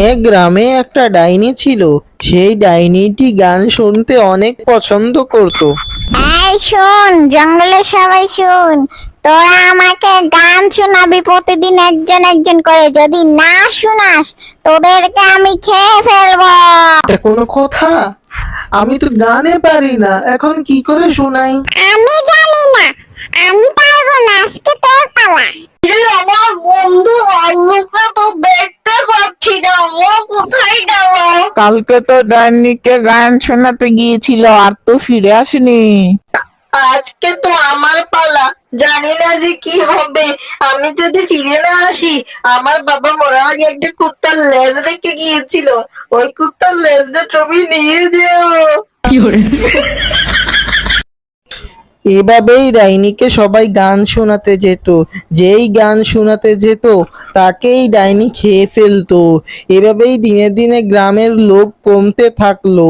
এক গ্রামে একটা ডাইনি ছিল। সেই ডাইনিটি গান শুনতে অনেক পছন্দ করত। এই শোন, জঙ্গলের সবাই শোন, তোরা আমাকে গান শোনাবি প্রতিদিন একজন একজন করে। যদি না শোনাস তোদেরকে আমি খেয়ে ফেলবো। এটা কোনো কথা? আমি তো গানে পারি না, এখন কি করে শোনাই? আমি জানি না, আমি পারবো না, আজকে তোর পালা। আমার বন্ধু আল্লুকে তো দেখতে পাচ্ছি না, ও কোথায় গেল? কালকে তো ডাইনিকে গান শোনাতে গিয়েছিল, আর তো ফিরে আসেনি। আজকে তো আমার পালা, জানি না যে কি হবে। আমি যদি ফিরে না আসি, আমার বাবা মরার আগে একটা কুত্তার লেজ রেখে গিয়েছিল, ওই কুত্তার লেজটা তুমি নিয়ে যেও। এভাবেই ডাইনিকে সবাই গান শোনাতে যেত। যেই গান শোনাতে যেত তাকেই ডাইনি খেয়ে ফেলতো। এভাবেই দিনে দিনে গ্রামের লোক কমতে থাকলো।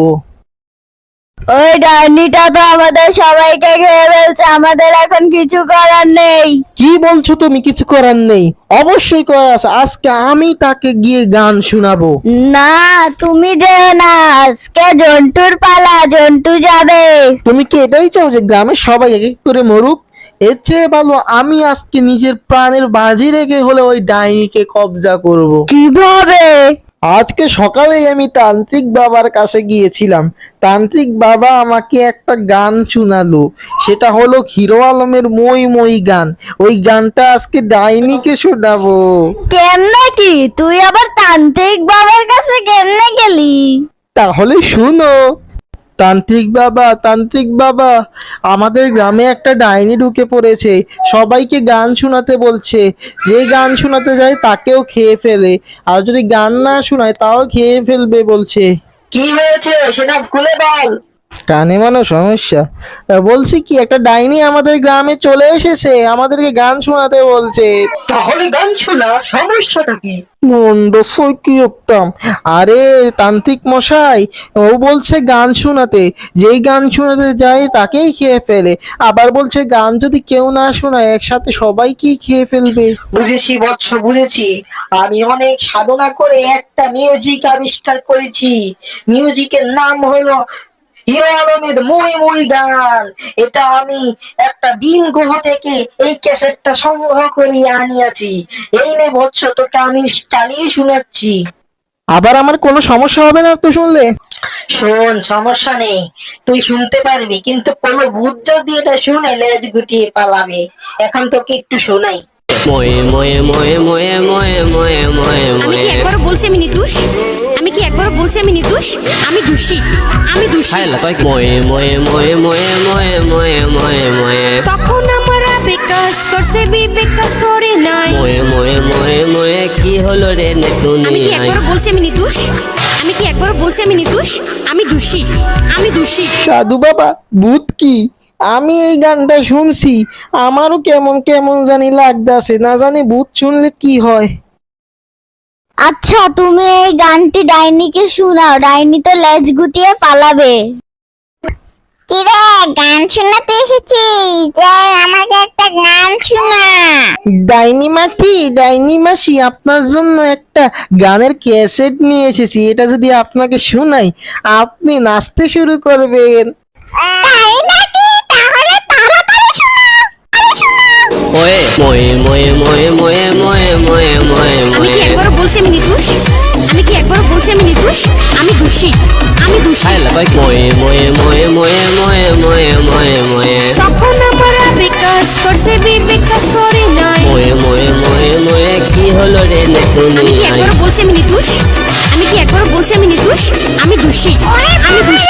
ওই ডাইনিটা তো আমাদের সবাইকে খেয়ে ফেলছে, আমাদের এখন কিছু করার নেই। কি বলছো তুমি? কিছু করার নেই? অবশ্যই করার আছে। আজকে আমি তাকে গিয়ে গান শোনাবো। না, তুমি যেও না, আজকে জন্টুর পালা, জন্টু যাবে। তুমি কি এটাই চাও যে গ্রামের সবাই এক এক করে মরুক? এর চেয়ে ভালো আমি আজকে নিজের প্রাণের বাজি রেখে হলে ওই ডাইনিকে কবজা করব। কিভাবে? আজকে সকালেই আমি তান্ত্রিক বাবার কাছে গিয়েছিলাম। তান্ত্রিক বাবা আমাকে একটা গান শোনালো। সেটা হলো হিরো আলমের মই মই গান। ওই গানটা আজকে ডাইনিকে শোনাবো। কেমনে কি? তুই আবার তান্ত্রিক বাবার কাছে কেমনে গেলি? তাহলে শুনো। তান্ত্রিক বাবা, আমাদের গ্রামে একটা ডাইনি ঢুকে পড়েছে। সবাইকে গান শোনাতে বলছে। যে গান শোনাতে যায় তাকেও খেয়ে ফেলে, আর যদি গান না শোনায় তাও খেয়ে ফেলবে বলছে। কি হয়েছে সেটা খুলে বল। কানে মানো সমস্যা। বলছি কি, একটা ডাইনি আমাদের গ্রামে চলে এসেছে, আমাদেরকে গান শোনাতে বলছে। তাহলে গান শোনা, সমস্যাটা কি? মন্ডসই কি উত্তম। আরে তান্ত্রিক মশাই, ও বলছে গান শোনাতে, যেই গান শোনাতে যায় তাকেই খেয়ে ফেলে। আবার বলছে গান যদি কেউ না শোনায় একসাথে সবাইকেই খেয়ে ফেলবে। বুঝেছি বৎস, বুঝেছি। আমি অনেক সাধনা করে একটা মিউজিক আবিষ্কার করেছি। মিউজিকের নাম হলো হিরো আলমের মই মই গান। এটা আমি একটা বিন গ্রহ থেকে এই ক্যাসেটটা সংগ্রহ করে আনিয়াছি। এই নে বৎস, তোকে আমি চালিয়ে শোনাচ্ছি। আবার আমার কোনো সমস্যা হবে না তো শুনলে? শোন, সমস্যা নেই, তুই শুনতে পারবি, কিন্তু কোনো ভূত যদি এটা শুনে লেজ গুটিয়ে পালাবে। এখন তোকে একটু শোনাই। ময়ে ময়ে ময়ে ময়ে ময়ে ময়ে ময়ে আমি কি ময়ে একবারও বলছি আমি নির্দোষ? আমি কি একবারও বলছি আমি নির্দোষ? আমি দোষী, আমি দোষী। খাইলা কয় কি? ময়ে ময়ে ময়ে ময়ে ময়ে ময়ে ময়ে ময়ে তখন আমরা বিকাশ করছে, বিকাশ করে নাই। ময়ে ময়ে ময়ে ময়ে কি হলো রে নে আমি তুমি কি একবারও বলছি আমি নির্দোষ? আমি কি একবারও বলছি আমি নির্দোষ? আমি দোষী, আমি দোষী। সাধু বাবা, ভূত কি? আমি এই গানটা শুনছি, আমারও কেমন কেমন জানি লাগতাছে। না জানি ভূত শুনলে কি হয়। আচ্ছা, তুমি এই গানটি ডাইনিকে শোনাও, ডাইনি তো লেজ গুটিয়ে পালাবে। কিরে, গান শোনাতে এসেছিস? আমাকে একটা গান শোনা। ডাইনি মাসি, আপনার জন্য একটা গানের ক্যাসেট নিয়ে এসেছি। এটা যদি আপনাকে শোনাই, আপনি নাচতে শুরু করবেন। তাই নাকি? তাহলে তাড়াতাড়ি শোনা, শোনা। ময়ে ময়ে ময়ে ময়ে ময়ে ময়ে ময়ে ময়ে আমি ময়ে কি একবারও বলছি আমি নির্দোষ? আমি কি একবারও বলছি আমি নির্দোষ? আমি দোষী, আমি দোষী। খাইলা কয় কি? ময়ে ময়ে ময়ে ময়ে ময়ে ময়ে ময়ে ময়ে তখন আমরা বিকাশ করছে, বিকাশ করে নাই। ময়ে ময়ে ময়ে ময়ে কি হলো রে নে তুমি আমি কি একবারও বলছি আমি নির্দোষ? আমি কি একবারও বলছি আমি নির্দোষ? আমি দোষী, আমি দোষী।